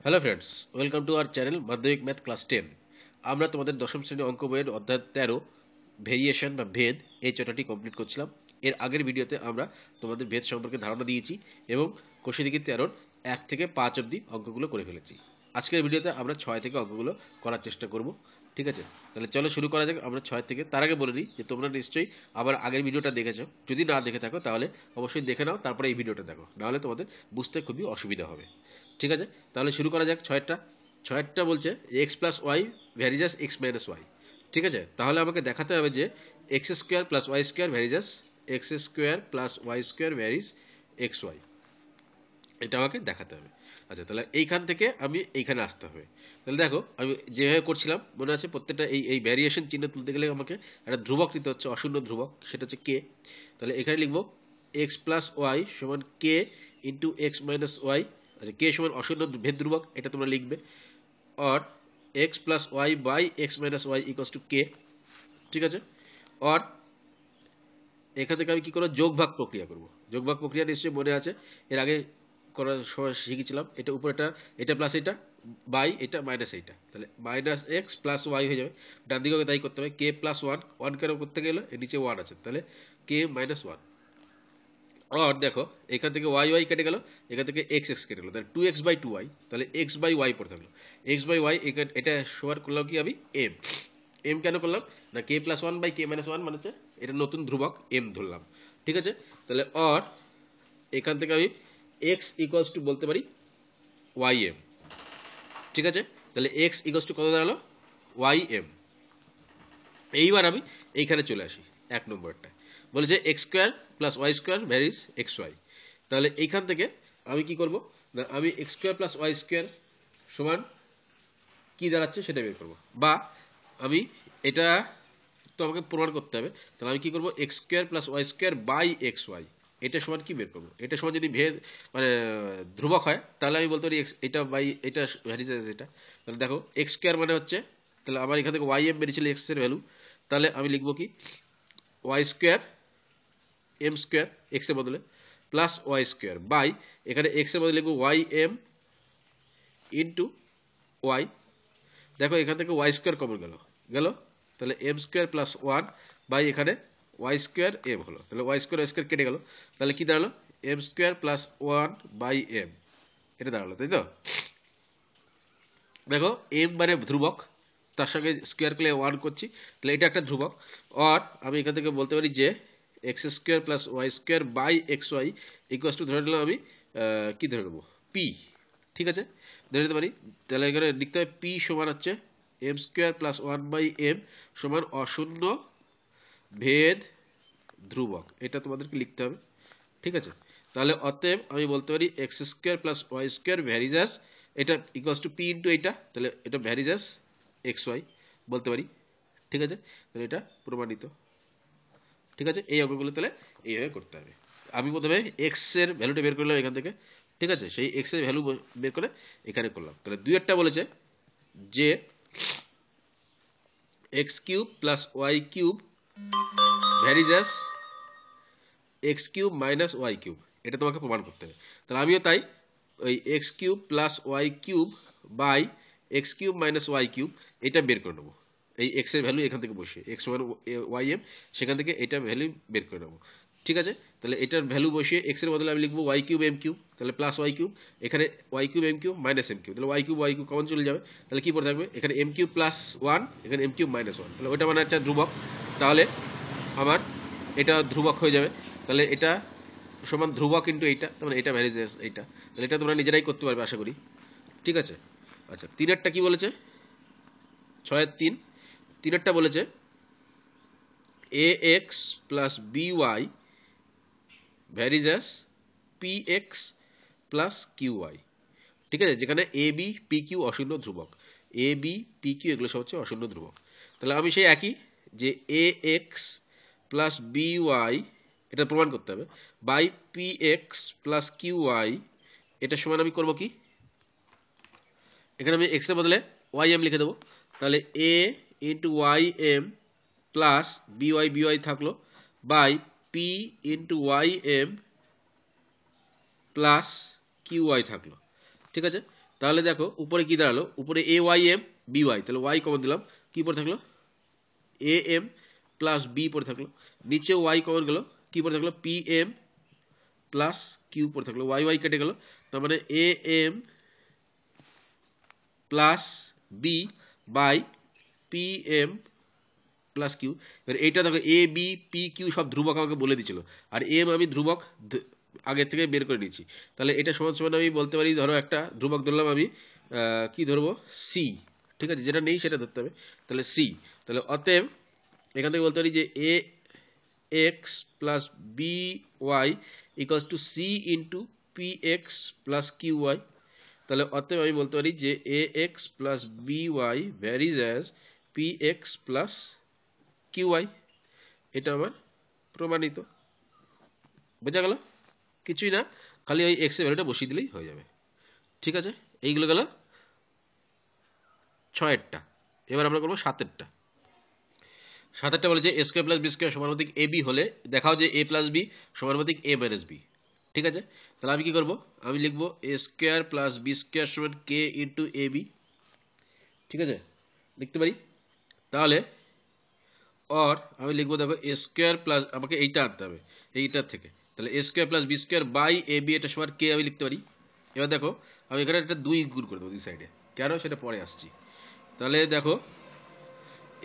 Hello friends, welcome to our channel মাধ্যমিক math class 10। আমরা তোমাদের দশম শ্রেণী অঙ্ক বইয়ের অধ্যায় 13 ভেরিয়েশন বা ভেদ এই চ্যাপ্টারটি কমপ্লিট করছিলাম। এর আগের ভিডিওতে আমরা তোমাদের ভেদ সম্পর্কে ধারণা দিয়েছি এবং কোষে দিকে 13 1 থেকে 5 অবধি অঙ্কগুলো করে ফেলেছি। আজকের ভিডিওতে আমরা 6 থেকে অঙ্কগুলো করার চেষ্টা করব। ঠিক আছে, তাহলে চলো শুরু করা যাক। আমরা 6 থেকে, তার আগে বলে নিই যে তোমরা নিশ্চয়ই আবার আগের ভিডিওটা দেখেছো। যদি না দেখে থাকো তাহলে অবশ্যই দেখে নাও, তারপরে এই ভিডিওটা দেখো, নাহলে তোমাদের বুঝতে খুবই অসুবিধা হবে। ঠিক আছে, তাহলে শুরু করা যাক। ছয়েরটা বলছে x plus y varies as x minus y. ঠিক আছে, তাহলে আমাকে দেখাতে হবে যে x square plus y square varies as x square plus y square varies x y, এটা আমাকে দেখাতে হবে। আচ্ছা, তাহলে এইখান থেকে আমি এইখানে আসতে হবে। তাহলে দেখো, আমি যেভাবে করছিলাম মনে আছে, প্রত্যেকটা এই এই ভ্যারিয়েশন চিহ্ন তুলতে গেলে আমাকে একটা ধ্রুবক নিতে হচ্ছে, অশূন্য ধ্রুবক, সেটা হচ্ছে কে। তাহলে এখানে লিখবো এক্স প্লাস ওয়াই সমান k into x minus y. আচ্ছা, কে সমান অশূন্য ভেদ ধ্রুবক, এটা তোমরা লিখবে। Or x plus y by x minus y equals to k. ঠিক আছে, অর এখান থেকে আমি কি করবো, যোগ ভাগ প্রক্রিয়া করব। যোগ ভাগ প্রক্রিয়া নিশ্চয়ই মনে আছে, এর আগে করার সময় শিখেছিলাম। এটা উপর এটা প্লাস এটা বাই এটা মাইনাস এইটা, তাহলে মাইনাস এক্স প্লাস ওয়াই হয়ে যাবে। ডান দিকে তাই করতে হবে, কে প্লাস ওয়ান, ওয়ান কেন করতে গেলে এর নিচে ওয়ান আছে, তাহলে কে মাইনাস ওয়ান। আর দেখো, এখান থেকে ওয়াই ওয়াই কেটে গেল, এখান থেকে এক্স এক্স কেটে গেল, তাহলে two x by two y, তাহলে এক্স বাই ওয়াই পড়ে থাকলো। এক্স বাই ওয়াই, এটা সমান করলাম কি আমি এম। এম কেন করলাম না, k plus one by k minus one মানে হচ্ছে এটা নতুন ধ্রুবক এম ধরলাম। ঠিক আছে, তাহলে অর এখান থেকে আমি এক্স ইকুয়ালস টু বলতে পারি ওয়াই এম। ঠিক আছে, তাহলে এক্স ইকুয়ালস টু কত দাঁড়ালো, ওয়াই এম। এইবার আমি এইখানে চলে আসি, এক নম্বরটা বলে যে x square plus y square varies x y. তাহলে এইখান থেকে আমি কি করব না, আমি x square plus y square সমান কি দাঁড়াচ্ছে সেটা বের করবো, বা আমি এটা তো আমাকে প্রমাণ করতে হবে। তাহলে আমি কি করবো, x square plus y square by x y, এটা সমান কি বের করবো। এটা সমান যদি ভেদ মানে ধ্রুবক হয়, তাহলে আমি বলতে পারি এটা বাই এটা ভ্যারিজ এটা। তাহলে দেখো, এক্স স্কোয়ার মানে হচ্ছে, তাহলে আমার এখান থেকে ওয়াই এম বেরিয়েছিল এক্স এর ভ্যালু, তাহলে আমি লিখবো কি y square m square x এর বদলে প্লাস ওয়াই স্কোয়ার বাই, এখানে এক্স এর বদলে লিখবো ওয়াই এম ইন্টু ওয়াই। দেখো, এখান থেকে ওয়াই স্কোয়ার কমন গেল গেল, তাহলে m square plus one by এখানে ওয়াই স্কোয়ার এম হলো, তাহলে ওয়াই স্কোয়ার কেটে গেল, তাহলে কি দাঁড়ালো m square plus one by m, এটা দাঁড়ালো, তাই তো। দেখো, এম মানে ধ্রুবক, তার সঙ্গে স্কোয়ার করলে ওয়ান করছি, তাহলে এটা একটা ধ্রুবক। আর আমি এখান থেকে বলতে পারি যে x square plus y square by x y equals to ধরে নিলাম আমি কি ধরে নেবো, পি। ঠিক আছে, ধরে নিতে পারি। তাহলে এখানে লিখতে হবে পি সমান হচ্ছে m square plus one by m সমান অশূন্য ভেদ ধ্রুবক, এটা তোমাদেরকে লিখতে হবে। ঠিক আছে, তাহলে অতএব আমি বলতে পারি x square plus y square varies as, এটা ইকুয়ালস টু পি ইন্টু এইটা, তাহলে এটা ভ্যারিজাস এক্স ওয়াই বলতে পারি। ঠিক আছে, তাহলে এটা প্রমাণিত। ঠিক আছে, এই অঙ্কগুলো তাহলে এইভাবে করতে হবে। আমি প্রথমে এক্স এর ভ্যালুটা বের করলাম এখান থেকে। ঠিক আছে, সেই এক্স এর ভ্যালু বের করে এখানে করলাম। তাহলে দুইয়েরটা বলেছে যে x cube plus y cube varies as x cube minus y cube, এটা তোমাকে প্রমাণ করতে হবে। তাহলে আমিও তাই, ওই x cube plus y cube by x cube minus y cube, এটা বের করে নেবো। এই এক্স এর ভ্যালু এখান থেকে বসিয়ে এক্স ওয়ান ওয়াই এম, সেখান থেকে এটা ভ্যালু বের করে নেবো। ঠিক আছে, তাহলে এটার ভ্যালু বসিয়ে এক্স এর বদলে আমি লিখবো ওয়াই কিউব এম কিউব, তাহলে প্লাস ওয়াই কিউব, এখানে y cube m cube minus m cube, তাহলে ওয়াই কিউব কমন চলে যাবে, তাহলে কি পড়ে থাকবে এখানে এম কিউব প্লাস ওয়ান, এখানে এম কিউব মাইনাস ওয়ান, তাহলে ওইটা মানে একটা ধ্রুবক, তাহলে আমার এটা ধ্রুবক হয়ে যাবে। তাহলে এটা সমান ধ্রুবক কিন্তু এইটা, মানে এটা ভ্যারিজেস এইটা, তাহলে এটা তোমরা নিজেরাই করতে পারবে আশা করি। ঠিক আছে, আচ্ছা তিনেরটা কি বলেছে, ছয়ের তিনেরটা বলেছে a x plus b y varies as p x plus Q y. ঠিক আছে, যেখানে এ বি পি কিউ অশূন্য ধ্রুবক, এ বি পি কিউ এগুলো সব হচ্ছে অশূন্য ধ্রুবক। তাহলে আমি সেই একই যে a x plus b y, এটা প্রমাণ করতে হবে, by p x plus Q y, এটা সমান আমি করবো কি, এখানে আমি এক্স এর বদলে ওয়াই এম লিখে দেবো, তাহলে A into Y M plus B Y থাকলো by P into Y M plus Q Y থাকলো। ঠিক আছে, তাহলে দেখো উপরে কি দাঁড়ালো, উপরে A Y M B Y, তাহলে ওয়াই কমন দিলাম, কি পড়ে থাকলো এ এম প্লাস বি পড়ে থাকলো, নিচে ওয়াই কমন গেল, কি পড়ে থাকলো পি এম প্লাস কিউ পড়ে থাকলো, ওয়াই ওয়াই কেটে গেল, তার মানে a m plus b by p m plus q. এবার এইটা দেখো এ বি পি কিউ সব ধ্রুবক আমাকে বলে দিচ্ছিল, আর এম আমি ধ্রুবক আগের থেকে বের করে নিয়েছি। তাহলে এটা সমান সমান আমি বলতে পারি, ধরো একটা ধ্রুবক ধরলাম আমি, কি ধরবো সি, ঠিক আছে, যেটা নেই সেটা ধরতে হবে, তাহলে সি। তাহলে অতএব এখান থেকে বলতে পারি যে a x plus b y equals to c into p x plus Q y. তাহলে অতএব আমি বলতে পারি যে a x plus b y varies as p x plus Q y. এটা আমার প্রমাণিত। বোঝা গেল? কিছুই না, খালি ওই এক্স এর ভ্যালুটা বসিয়ে দিলেই হয়ে যাবে। ঠিক আছে, এইগুলো গেল 6-এরটা। এবার আমরা করবো 7-এরটা। 7-এরটা বলেছে এ স্কোয়ার প্লাস বি স্কোয়ার সমানুপাতিক এ বি হলে দেখাও যে এ প্লাস বি সমানুপাতিক এ মাইনাস বি। ঠিক আছে, তাহলে আমি কি করবো, আমি লিখবো এ স্কোয়ার প্লাস বি স্কোয়ার সমান কে ইন্টু এ বি। ঠিক আছে, লিখতে পারি। তাহলে অর আমি লিখবো, দেখো এ স্কোয়ার প্লাস, আমাকে এইটা আনতে হবে এইটার থেকে, তাহলে a square plus b square by a b, এটা সমান কে আমি লিখতে পারি। এবার দেখো আমি এখানে একটা 2 গুণ করে দেবো দুই সাইডে, কেন সেটা পরে আসছি। তাহলে দেখো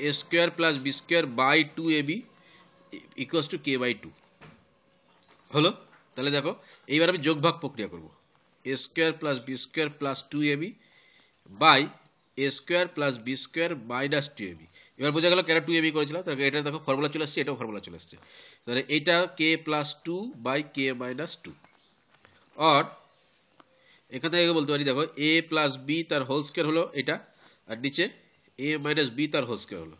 a square plus b square by 2ab equals to k by 2 হলো। তাহলে দেখো এইবার আমি যোগভাগ প্রক্রিয়া করব, a square plus b square plus 2ab by a square plus b square minus 2ab। এবার বোঝা গেল কেন 2ab করেছিলাম, তাহলে এটা দেখো ফর্মুলা চলে আসছে, এটাও ফর্মুলা চলে আসছে। তাহলে এটা k plus 2 by k minus 2, আর এখান থেকে বলতে পারি দেখো এ প্লাস বি তার হোল স্কোয়ার হলো এটা, আর নিচে এ মাইনাস বি তার হোল স্কোয়ার হলো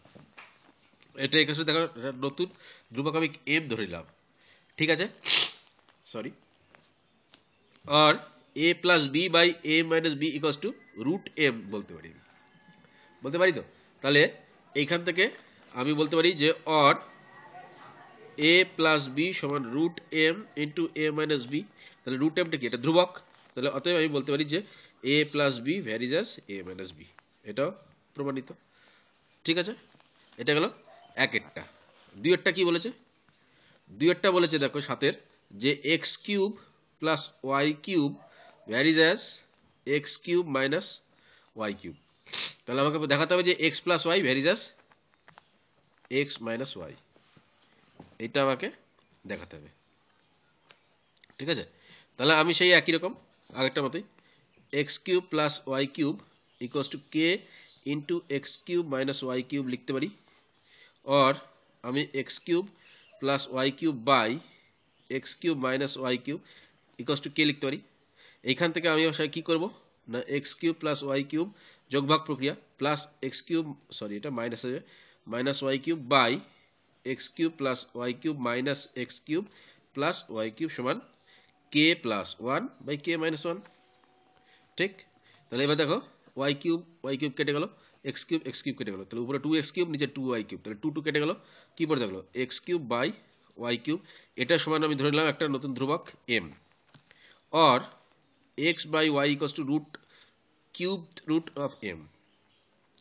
এটা। এখানে দেখো নতুন ধ্রুবক আমি এম ধরে নিলাম। ঠিক আছে, সরি, আর a plus b by a minus b equals to root m বলতে পারি, বলতে পারি তো। তাহলে এইখান থেকে আমি বলতে পারি যে অর এ প্লাস বি সমান root m into a minus b. তাহলে রুট এমটা কি, এটা ধ্রুবক, তাহলে অতএব আমি বলতে পারি যে a plus b varies as a minus b, এটাও প্রমাণিত। ঠিক আছে, এটা গেল 1-এরটা। 2-এরটা কি বলেছে, 2-এরটা বলেছে দেখো 7-এর যে x cube plus y cube varies as x cube minus y cube. তাহলে আমাকে দেখাতে হবে যে x plus y varies as x minus y, এটা আমাকে দেখাতে হবে। ঠিক আছে, তাহলে আমি সেই একই রকম আগেরটা মতোই x cube plus y cube equals to k into x cube minus y cube লিখতে পারি, और আমি x cube plus y cube by x cube minus y cube equals to k লিখতে পারি। এইখান থেকে আমি কি করব না, x cube plus y cube যোগভাগ প্রক্রিয়া প্লাস এক্স কিউব, সরি এটা মাইনাস আছে, minus y cube by x cube plus y cube minus x cube plus y cube সমান k plus 1 by k minus 1। ঠিক, তাহলে এবার দেখো ওয়াই কিউব কেটে গেল, এক্স কিউব কেটে গেল, তাহলে উপরে 2x কিউব নিচে 2y কিউব, তাহলে 2 কেটে গেল, কি পড়ে থাকলো x cube by y cube. এটা সমান আমি ধরে নিলাম একটা নতুন ধ্রুবক m, और x by y equals to root cube root of m,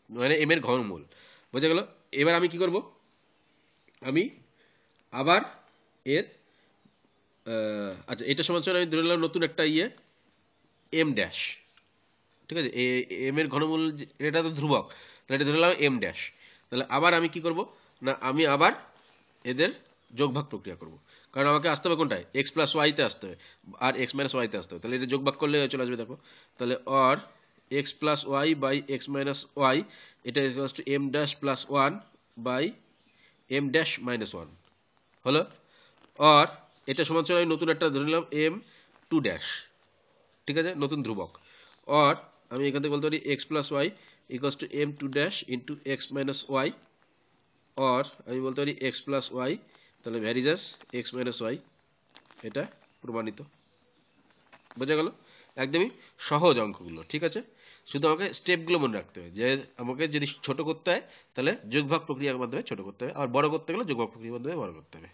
মানে m এর ঘনমূল। বোঝা গেল? এবার আমি কি করব, আমি আবার এর আচ্ছা এটা সমান সমান আমি ধরে নিলাম নতুন একটা m ড্যাশ। ঠিক আছে, এম এর ঘনমূল এটা তো ধ্রুবক, তাহলে এটা ধরে নিলাম এম ড্যাশ। তাহলে আবার আমি কি করব না, আমি আবার এদের যোগভাগ প্রক্রিয়া করব, কারণ আমাকে আসতে হবে কোনটায় এক্স প্লাস ওয়াইতে আসতে হবে আর এক্স মাইনাস ওয়াইতে আসতে হবে। তাহলে এটা যোগভাগ করলে চলে আসবে দেখো, তাহলে or x plus y by x minus y, এটা equals to m dash plus 1 by m dash minus 1 হলো। অর এটা সমান সমান আমি নতুন একটা ধরে নিলাম এম টু ড্যাশ। ঠিক আছে, নতুন ধ্রুবক। অর আমি এখান থেকে বলতে পারি x plus y equals to m two dash into x minus y, or আমি বলতে পারি এক্স প্লাস ওয়াই, তাহলে ভ্যারিজাস এক্স মাইনাস ওয়াই, এটা প্রমাণিত। বোঝা গেল? একদমই সহজ অঙ্কগুলো। ঠিক আছে, শুধু আমাকে স্টেপগুলো মনে রাখতে হবে, যে আমাকে যদি ছোট করতে হয় তাহলে যোগভাগ প্রক্রিয়ার মাধ্যমে ছোট করতে হবে, আর বড় করতে গেলে যোগভাগ প্রক্রিয়ার মাধ্যমে বড় করতে হবে।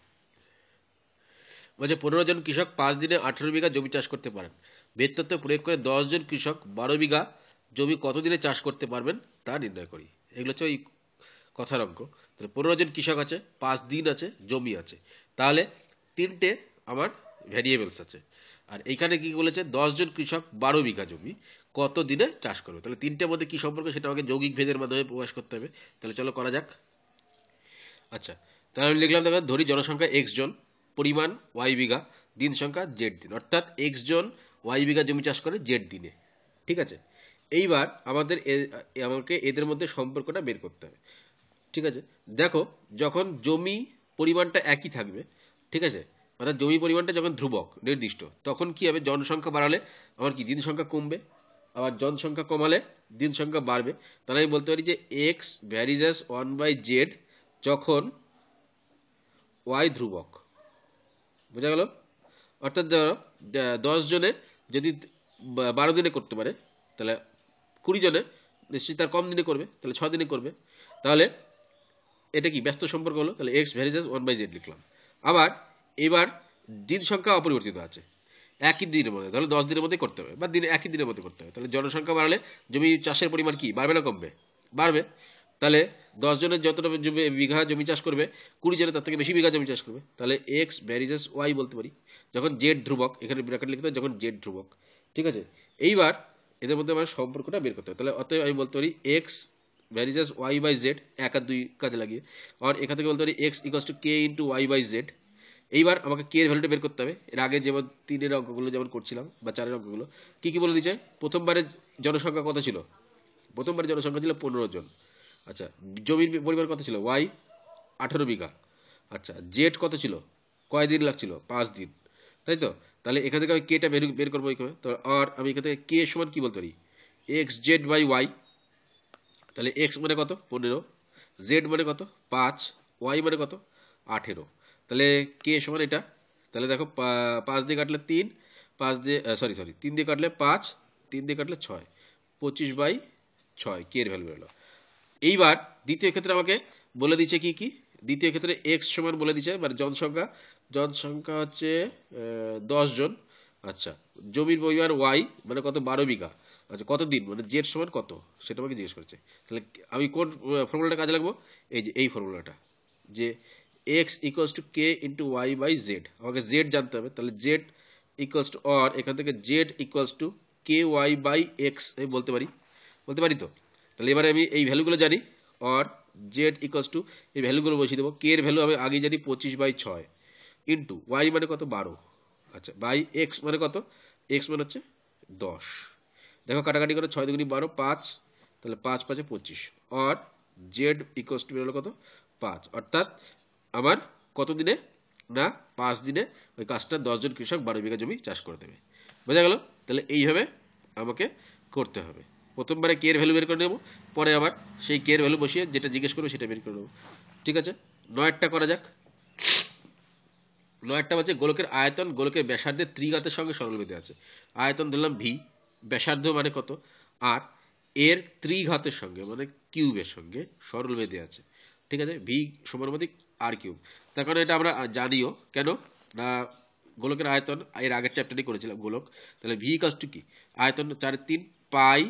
বলছে 15 জন কৃষক 5 দিনে 18 বিঘা জমি চাষ করতে পারেন। ভেদ তত্ত্ব প্রয়োগ করে 10 জন কৃষক 12 বিঘা জমি কতদিনে চাষ করতে পারবেন তা নির্ণয় করি। এগুলো হচ্ছে ওই কথার অঙ্ক। তাহলে 15 জন কৃষক আছে, 5 দিন আছে, জমি আছে, তাহলে তিনটে আমার ভ্যারিয়েবলস আছে। আর এইখানে কি বলেছে, 10 জন কৃষক 12 বিঘা জমি কত দিনে চাষ করবে। তাহলে তিনটের মধ্যে কি সম্পর্ক সেটা আমাকে যৌগিক ভেদের মাধ্যমে প্রকাশ করতে হবে। তাহলে চলো করা যাক। আচ্ছা, তাহলে আমি লিখলাম, দেখো ধরি জনসংখ্যা এক্স জন, পরিমাণ ওয়াই বিঘা, দিন সংখ্যা জেড দিন, অর্থাৎ এক্স জন ওয়াই বিঘা জমি চাষ করে জেড দিনে। ঠিক আছে, এইবার আমাকে এদের মধ্যে সম্পর্কটা বের করতে হবে। ঠিক আছে, দেখো যখন জমি পরিমাণটা একই থাকবে, ঠিক আছে, অর্থাৎ জমি পরিমাণটা যখন ধ্রুবক নির্দিষ্ট, তখন কি হবে, জনসংখ্যা বাড়ালে আমার কি দিন সংখ্যা কমবে, আবার জনসংখ্যা কমালে দিন সংখ্যা বাড়বে। তাহলে আমি বলতে পারি যে এক্স ভ্যারিজেস 1/z যখন ওয়াই ধ্রুবক। বোঝা গেল? অর্থাৎ ধরো 10 জনে যদি 12 দিনে করতে পারে, তাহলে 20 জনে নিশ্চয়ই তার কম দিনে করবে, তাহলে 6 দিনে করবে। তাহলে এটা কি ব্যস্ত সম্পর্ক হলো। তাহলে এক্স ভ্যারিজেস 1/z লিখলাম। আবার এবার দিন সংখ্যা অপরিবর্তিত আছে, একই দিনের মধ্যে, তাহলে 10 দিনের মধ্যে করতে হবে, বা দিনে একই দিনের মধ্যে করতে হবে। তাহলে জনসংখ্যা বাড়ালে জমি চাষের পরিমাণ কি বাড়বে না কমবে? বাড়বে। তাহলে 10 জনের যতটা জমি বিঘা জমি চাষ করবে, 20 জনের তার থেকে বেশি বিঘা জমি চাষ করবে। তাহলে এক্স ভ্যারিজেস ওয়াই বলতে পারি যখন জেড ধ্রুবক, এখানে ব্র্যাকেট লিখতে হবে যখন জেড ধ্রুবক। ঠিক আছে, এইবার এদের মধ্যে আমার সম্পর্কটা বের করতে হবে। তাহলে অতএব আমি বলতে পারি x varies as y by z, এক আর দুই কাজে লাগিয়ে, আর এখান থেকে বলতে পারি x equals to k into y by z. এইবার আমাকে কে এর ভ্যালুটা বের করতে হবে। এর আগে যেমন 3-এর অঙ্কগুলো যেমন করছিলাম বা 4-এর অঙ্কগুলো, কি কি বলে দিচ্ছে, প্রথমবারের জনসংখ্যা কত ছিল, প্রথমবারের জনসংখ্যা ছিল 15 জন। আচ্ছা, জমির পরিমাণ কত ছিল, ওয়াই 18 বিঘা। আচ্ছা, জেড কত ছিল, কয়দিন লাগছিল, 5 দিন, তাই তো। তাহলে এখান থেকে আমি কেটা বের করবো এখানে। তো আর আমি এখান থেকে কে সমান কি বলতে পারি, এক্স জেড বাই ওয়াই। তাহলে এক্স মানে কত, 15, জেড মানে কত, 5, ওয়াই মানে কত, 18। তাহলে কে সমান এটা। তাহলে দেখো 5 দিয়ে কাটলে 3, 5 দিয়ে সরি 3 দিয়ে কাটলে 5, 3 দিয়ে কাটলে 6, 25/6 কে এর ভ্যালু হলো। এইবার দ্বিতীয় ক্ষেত্রে আমাকে বলে দিচ্ছে কি কি, দ্বিতীয় ক্ষেত্রে এক্স সমান বলে দিচ্ছে, মানে জনসংখ্যা, জনসংখ্যা হচ্ছে 10 জন। আচ্ছা, জমির পরিমাণ ওয়াই মানে কত, 12 বিঘা। আচ্ছা, কত দিন মানে জেড সমান কত সেটা আমাকে জিজ্ঞেস করছে। তাহলে আমি কোন ফর্মুলাটা কাজে লাগবো, এই যে এই ফর্মুলাটা, যে x equals to k into y by z. আমাকে জেড জানতে হবে, তাহলে জেড ইকুয়ালস টু, অর এখান থেকে z equals to k y by x আমি বলতে পারি, বলতে পারি তো। তাহলে এবারে আমি এই ভ্যালুগুলো জানি, অর জেড ইকুয়ালস টু এই ভ্যালুগুলো বসিয়ে দেবো। কে এর ভ্যালু আমি আগে জানি 25/6 ইন্টু ওয়াই মানে কত, 12। আচ্ছা, বাই এক্স মানে কত, এক্স মানে হচ্ছে 10। দেখো কাটাকাটি করে 6 দুগুনি 12, 5, তাহলে 5×5 = 25, অর জেড ইকুয়ালস টু বেরোলো কত, 5। অর্থাৎ আমার কত দিনে, না 5 দিনে ওই কাজটা 10 জন কৃষক 12 বিঘা জমি চাষ করে দেবে। বোঝা গেল? তাহলে এইভাবে আমাকে করতে হবে। প্রথমবারে কে এর ভ্যালু বের করে নেব, পরে আবার সেই কে এর ভ্যালু বসিয়ে যেটা জিজ্ঞেস করবো সেটা বের করে নেবো। ঠিক আছে, 9টা করা যাক। 9টা হচ্ছে গোলকের আয়তন গোলকের ব্যাসার্ধের ত্রিঘাতের সঙ্গে সরলরেখে আছে। আয়তন ধরলাম ভি, ব্যাসার্ধ মানে কত, আর এর ত্রিঘাতের সঙ্গে মানে কিউবের সঙ্গে সরল বেঁধে আছে। ঠিক আছে, ভি সমানুপাতিক আর কিউব। তার কারণে এটা আমরা জানিও কেন না, গোলকের আয়তন এর আগের চ্যাপ্টারই করেছিলাম গোলক। তাহলে ভি ইকুয়ালস টু কি, আয়তন 4/3 পাই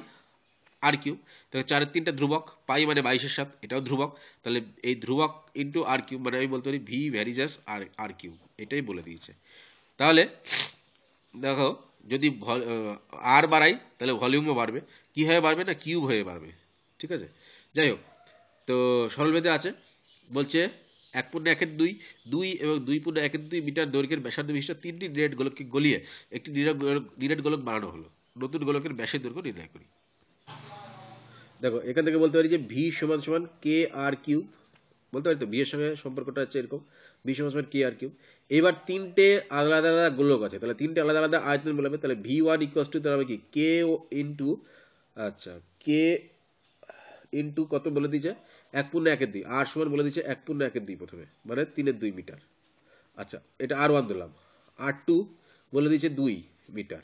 আর কিউব। তাহলে 4/3টা ধ্রুবক, পাই মানে 22/7, এটাও ধ্রুবক। তাহলে এই ধ্রুবক ইন্টু আর কিউব, মানে আমি বলতে পারি ভি ভ্যারিজাস আর আর কিউব, এটাই বলে দিয়েছে। তাহলে দেখো যদি আর বাড়াই তাহলে ভলিউমও বাড়বে, কি হয়ে বাড়বে না, কিউব হয়ে বাড়বে। ঠিক আছে, যাই হোক, তো সরলভেদে আছে, বলছে 1/1/2, 2 এবং 2/1/2 মিটার দৈর্ঘ্যের ব্যাসার্ধ বিশিষ্ট 3টি নিরেট গোলককে গলিয়ে একটি নিরেট গোলক বানানো হলো। নতুন গোলকের ব্যাসের দৈর্ঘ্য নির্ণয় করি। দেখো এখান থেকে বলতে পারি যে ভি সমান সমান কে আর কিউব, বলতে পারি তো ভি এর সঙ্গে সম্পর্কটা হচ্ছে এরকম, ভি সমান সমান কে আর কিউব। এবার তিনটে আলাদা আলাদা গোলক আছে, তাহলে তিনটে আলাদা আলাদা আয়তন বলবে। তাহলে ভি ওয়ান ইকুয়ালস টু তাহলে হবে কি কে ইন্টু, আচ্ছা কে ইন্টু কত বলে দিয়েছে, 1/1/2, আর সমান বলে দিয়েছে 1/1/2 প্রথমে, মানে 3/2 মিটার। আচ্ছা, এটা আর ওয়ান দিলাম। আর টু বলে দিয়েছে 2 মিটার।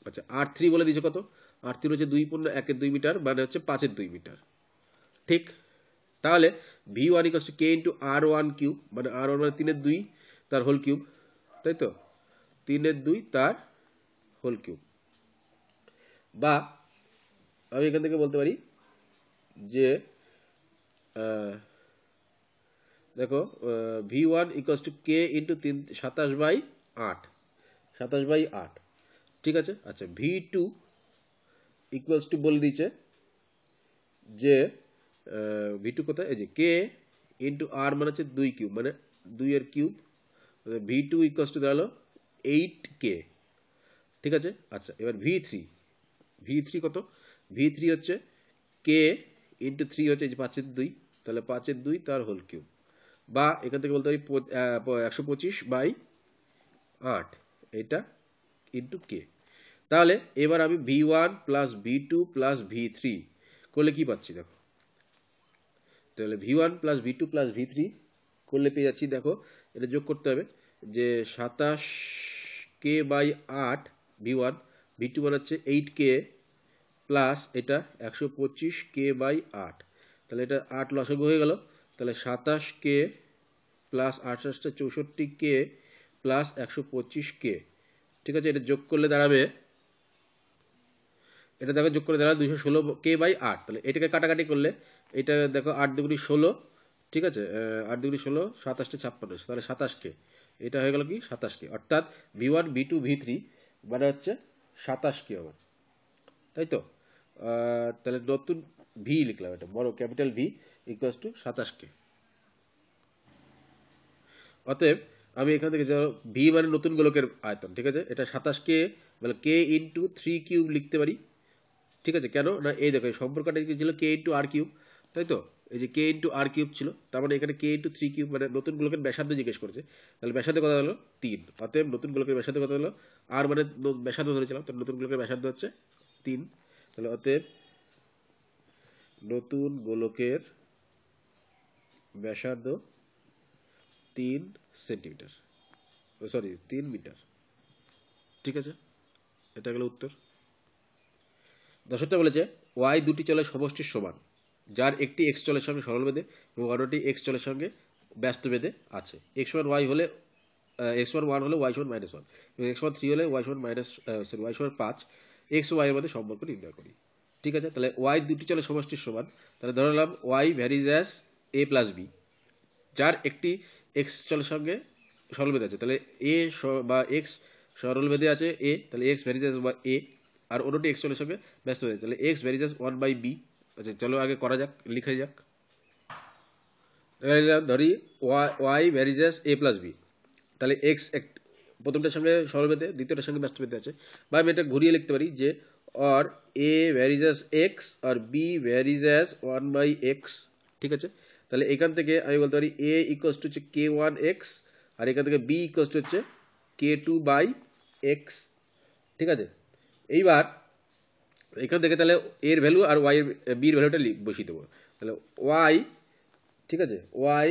আচ্ছা, আর থ্রি বলে দিয়েছে কত, আর থ্রি হচ্ছে 2/1/2 মিটার, মানে হচ্ছে 5/2 মিটার। ঠিক, তাহলে v one equals to k into r one cube, মানে আর ওয়ান মানে 3/2 তার হোল কিউব, তাই তো, 3/2 তার হোল কিউব। বা আমি এখান থেকে বলতে পারি যে দেখো v1 equals to k into 27/8, 27/8, ঠিক আছে। আচ্ছা v2 ইকুয়ালস টু বলে দিচ্ছে যে v2 কোথায়, এই যে k ইন্টু r মানে হচ্ছে 2 কিউব, মানে 2 এর কিউব, v2 ইকুয়ালস টু দাঁড়ালো 8k, ঠিক আছে। আচ্ছা এবার v3 কত, v3 হচ্ছে k ইন্টু 3 হচ্ছে এই যে 5/2, তাহলে 5/2 তার হোল কিউব, বা এখান থেকে বলতে পারি 125/8 এটা ইন্টু কে। তাহলে এবার আমি v1 plus v2 plus v3 করলে কি পাচ্ছি দেখো, তাহলে v1 plus v2 plus v3 করলে পেয়ে যাচ্ছি, দেখো এটা যোগ করতে হবে যে 27k/8 v1, v2 বানাচ্ছে 8k প্লাস এটা 125k/8, তাহলে এটা 8 লসাগু হয়ে গেল, তাহলে 27k plus 28টা 64k plus 125k, ঠিক আছে। এটা যোগ করলে দাঁড়াবে, এটা দেখো যোগ করে দাঁড়াবে 216k/8, তাহলে এটাকে কাটাকাটি করলে এটা দেখো 8 দুগুণি 16, ঠিক আছে, 8 দুগুণি 16, 27টা 56, তাহলে 27k, এটা হয়ে গেল কি 27k, অর্থাৎ v1 v2 v3 মানে হচ্ছে 27k আমার, তাই তো। তাহলে নতুন ভি লিখলাম, এটা বড় capital V equals to 27k। অতএব আমি এখান থেকে ভি মানে নতুন গোলকের আয়তন, ঠিক আছে, এটা 27k মানে k ইন্টু 3 কিউব লিখতে পারি, ঠিক আছে। কেন না এই দেখো এই সম্পর্কটা কি ছিল, k ইন্টু আর কিউব, তাই তো, এই যে k ইন্টু আর কিউব ছিল, তার মানে এখানে k ইন্টু 3 কিউব, মানে নতুন গোলকের ব্যাসার্ধ জিজ্ঞেস করেছে, তাহলে ব্যাসার্ধ কত হলো 3, অতএব নতুন গোলকের ব্যাসার্ধ কত হলো, আর মানে ব্যাসার্ধ ধরেছিলাম, তাহলে নতুন গোলকের ব্যাসার্ধ হচ্ছে 3, তাহলে অতএব নতুন গোলকের ব্যাসার্ধ 3 সেন্টিমিটার, সরি 3 মিটার, ঠিক আছে। এটা গেল উত্তর। দশটা বলেছে ওয়াই দুটি চলের সমষ্টির সমান, যার একটি এক্স চলের সঙ্গে সরল বেঁধে এবং অন্যটি এক্স চলের সঙ্গে ব্যস্ত বেঁধে আছে। এক্স ওয়ান ওয়াই হলে এক্স ওয়ান ওয়ান হলে ওয়াই সমান -1 এবং এক্স ওয়ান 3 হলে ওয়াই সমান ওয়াই সমান 5, এক্স ও ওয়াই এর মধ্যে সম্পর্ক নির্ণয় করি, ঠিক আছে। তাহলে ওয়াই দুটি চলের সমষ্টির সমান, তাহলে ধরে নিলাম y varies as a plus b, যার একটি এক্স চলের সঙ্গে সরল বেঁধে আছে, তাহলে এ বা এক্স সরল বেঁধে আছে এ, তাহলে এক্স ভ্যারিজ অ্যাজ এ, আর অন্যটি এক্স চলের সঙ্গে ব্যস্ত হয়েছে, তাহলে এক্স ভ্যারিজ অ্যাজ 1/b। আচ্ছা চলো আগে করা যাক, লিখে যাক, ধরি y varies as a plus b, তাহলে এক্স প্রথমটার সঙ্গে সরল বেঁধে দ্বিতীয়টার সঙ্গে ব্যস্ত বেঁধে আছে, বা আমি এটা ঘুরিয়ে লিখতে পারি যে or a varies as x আর বি ভ্যারিজ অ্যাজ 1/x, ঠিক আছে। তাহলে এখান থেকে আমি বলতে পারি এ ইকুয়ালস টু হচ্ছে k1x, আর এখান থেকে বি ইকুয়ালস টু হচ্ছে k2/x, ঠিক আছে। এইবার এখান থেকে তাহলে এর ভ্যালু আর ওয়াই এর বির ভ্যালুটা বসিয়ে দেবো, তাহলে ওয়াই, ঠিক আছে, ওয়াই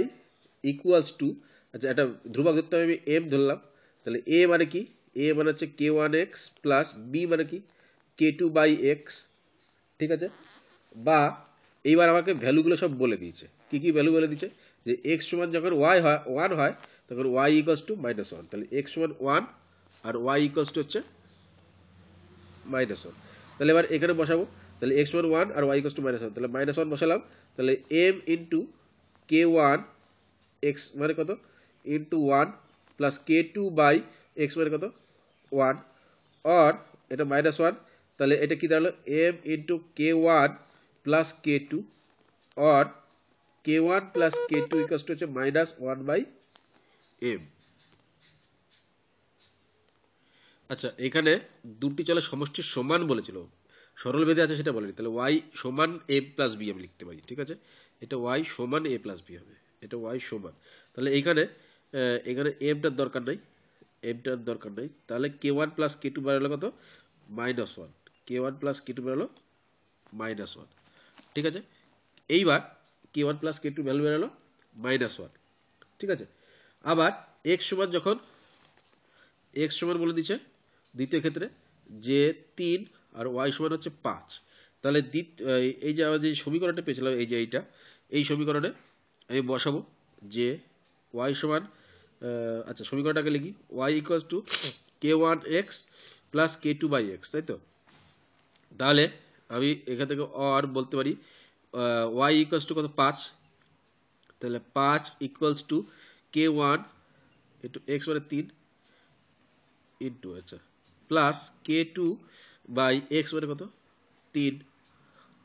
ইকুয়ালস টু, আচ্ছা একটা ধ্রুবক ধরতে আমি এম ধরলাম, তাহলে এ মানে কি, এ মানে হচ্ছে k1x প্লাস বি মানে কি k2/x, ঠিক আছে। বা এইবার আমাকে ভ্যালুগুলো সব বলে দিয়েছে, কি কি ভ্যালু বলে দিয়েছে, যে এক্স সমান যখন ওয়াই হয় 1 হয় তখন ওয়াই ইকুয়ালস টু -1, তাহলে এক্স সমান 1 আর ওয়াই ইকুয়ালস টু হচ্ছে -1, তাহলে এবার এখানে বসাবো, তাহলে এক্স সমান 1 আর ওয়াই ইকুয়ালস টু -1, তাহলে -1 বসালাম, তাহলে এম ইন্টু k1 এক্স মানে কত ইন্টু 1 প্লাস k2/x মানে কত 1, আর এটা -1, তাহলে এটা কি দাঁড়ালো m into k1 plus k2, আর k1 প্লাস k2 ইকুয়ালস টু হচ্ছে -1/m। আচ্ছা এখানে দুটি চলের সমষ্টির সমান বলেছিল, সরল বেঁধে আছে সেটা বলেনি, তাহলে y সমান a প্লাস বি আমি লিখতে পারি, ঠিক আছে, এটা y সমান a প্লাস বি হবে, এটা y সমান, তাহলে এখানে এখানে এমটার দরকার নাই, এমটার দরকার নাই, তাহলে k1 প্লাস k2 বেরোলো কত -1, k1 প্লাস k2 বেরোলো -1, ঠিক আছে। এইবার k1 প্লাস k2 ভ্যালু বেরোলো -1, ঠিক আছে। আবার x সমান যখন x সমান বলে দিচ্ছে দ্বিতীয় ক্ষেত্রে যে 3 আর y সমান হচ্ছে 5, তাহলে এই যে আমাদের যে সমীকরণটা পেয়েছিলাম এই যে এইটা, এই সমীকরণে আমি বসাবো যে y সমান আচ্ছা সমীকরণটাকে লিখি y equals to k1x plus k2/x, তাই তো, তাহলে আমি এখান থেকে অর বলতে পারি y ইকুয়ালস টু কত 5, তাহলে 5 equals to k1 into x মানে 3 ইন্টু আচ্ছা প্লাস k2 বাই x মানে কত 3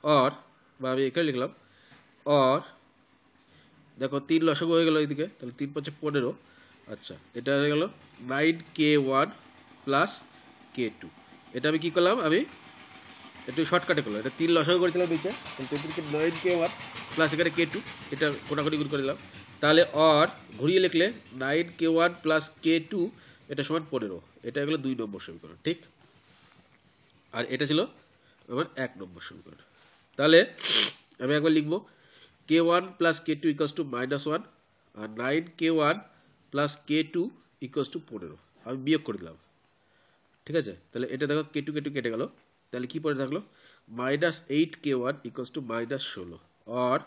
অর বা আমি এখানে লিখলাম অর দেখো 3 লসাগু হয়ে গেল এইদিকে, তাহলে 3 5 15। আচ্ছা এটা হয়ে গেল 9k1 প্লাস k2। এটা আমি কি করলাম, আমি একটু শর্টকাটে করলাম, এটা 3 লসাগু করেছিলাম নিচে, তাহলে 9k1 প্লাস এখানে k2, এটা কোটাকুটি গুণ করে দিলাম। তাহলে অর ঘুরিয়ে লিখলে 9k1 প্লাস k2 এটা সমান 15। এটা হলো 2 নম্বর সমীকরণ, ঠিক। আর এটা ছিল আমার 1 নম্বর সমীকরণ। তাহলে আমি একবার লিখবো k1 plus k2 equals to -1 আর 9k1 plus k2 equals to 15। আমি বিয়োগ করে দিলাম, ঠিক আছে। তাহলে এটা দেখো k2 k2 কেটে গেল, তাহলে কি পড়ে থাকলো -8k1 ইকুয়ালস টু -16 আর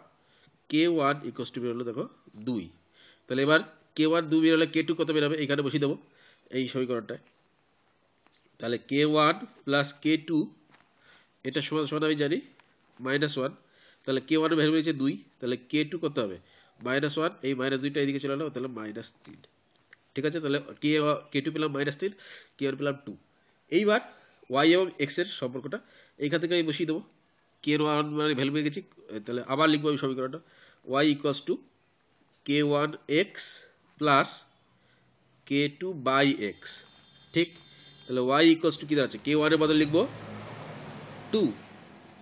k1 ইকুয়ালস টু বেরোলো দেখো 2। তাহলে এবার k1 2 বেরোলে k2 কত বেরোবে এখানে বসিয়ে দেবো এই সমীকরণটায়। তাহলে k1 প্লাস k2 এটা সমান সমান আমি জানি -1, তাহলে k1 এর ভ্যালু হয়েছে 2, তাহলে k2 কত হবে -1, এই -2টা এদিকে চলে এলো, তাহলে -3, ঠিক আছে। তাহলে k2 পেলাম -3, k1 পেলাম 2। এইবার y এবং x এর সম্পর্কটা এইখান থেকে আমি বসিয়ে দেবো, k1 মানে ভ্যালু পেয়ে গেছি, তাহলে আবার লিখবো আমি সমীকরণটা y equals to k1x plus k2 by x, ঠিক। তাহলে y ইকুয়ালস টু কি দাঁড়াচ্ছে, k1 এর বদলে লিখবো 2,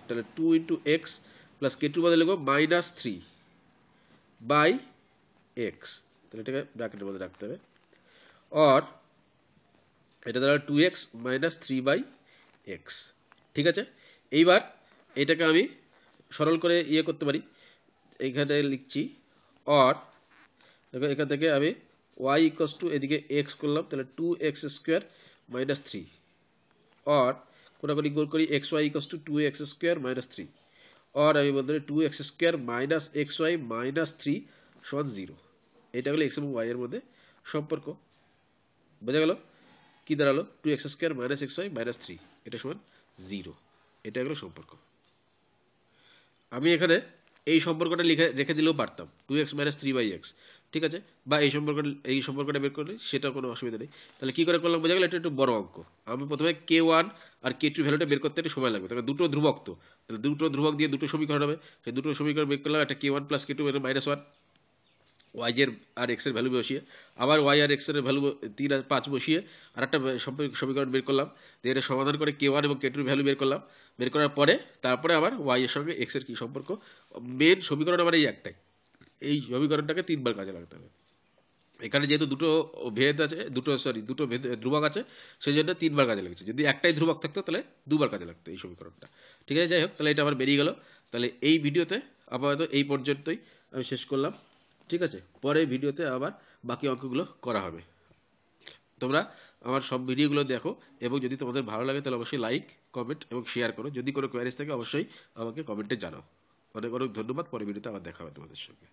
তাহলে 2 ইন্টু এক্স প্লাস k2 বদলে লিখবো -3 বাই এক্স, তাহলে এটাকে ব্র্যাকেটের মধ্যে রাখতে হবে। আর এটা দ্বারা 2x মাইনাস 3 বাই এক্স, ঠিক আছে। এইবার এটাকে আমি সরল করে ইয়ে করতে পারি, এইখানে লিখছি আর দেখো এখান থেকে আমি y ইকুয়ালস টু এদিকে x করলাম, তাহলে 2x স্কোয়ার মাইনাস 3 আর কোটাকুটি গুণ করি xy equals to 2x square minus 3 আর আমি বলতে পারি 2x square minus xy minus 3 সমান 0। এটা হলো x এবং y এর মধ্যে সম্পর্ক, বোঝা গেল। কি দাঁড়ালো 2x square minus xy minus 3 এটা সমান 0, এটা হলো সম্পর্ক। আমি এখানে এই সম্পর্কটা লিখে রেখে দিলেও পারতাম 2x মাইনাস 3 বাই এক্স, ঠিক আছে, বা এই সম্পর্কটা বের করলে সেটা কোনো অসুবিধা নেই। তাহলে কি করে করলাম বোঝা গেল, এটা একটু বড় অঙ্ক। আমি প্রথমে k1 আর k2 ভ্যালুটা বের করতে একটু সময় লাগবে, তবে দুটো ধ্রুবক তো, তাহলে দুটো ধ্রুবক দিয়ে দুটো সমীকরণ হবে, সেই দুটো সমীকরণ বের করলাম, একটা k1 প্লাস k2 -1 y এর আর x এর ভ্যালু বসিয়ে, আবার y আর x এর ভ্যালু 3 আর 5 বসিয়ে আর একটা সমীকরণ বের করলাম, এটা সমাধান করে k1 এবং k2 এর ভ্যালু বের করলাম। বের করার পরে তারপরে আবার y এর সঙ্গে x এর কি সম্পর্ক, মেন সমীকরণ আমার এই একটাই, এই সমীকরণটাকে 3 বার কাজে লাগাতে হবে। এখানে যেহেতু দুটো ভেদ আছে, দুটো ধ্রুবক আছে, সেই জন্য 3 বার কাজে লেগেছে। যদি একটাই ধ্রুবক থাকতো তাহলে 2 বার কাজে লাগতো এই সমীকরণটা, ঠিক আছে। যাই হোক, তাহলে এটা আবার বেরিয়ে গেল। তাহলে এই ভিডিওতে আপাতত এই পর্যন্তই আমি শেষ করলাম, ঠিক আছে। পরে ভিডিওতে আবার বাকি অঙ্কগুলো করা হবে। তোমরা আমার সব ভিডিওগুলো দেখো এবং যদি তোমাদের ভালো লাগে তাহলে অবশ্যই লাইক, কমেন্ট এবং শেয়ার করো। যদি কোনো কোয়ারিজ থাকে অবশ্যই আমাকে কমেন্টে জানাও। অনেক অনেক ধন্যবাদ। পরে ভিডিওতে আবার দেখা হবে তোমাদের সঙ্গে।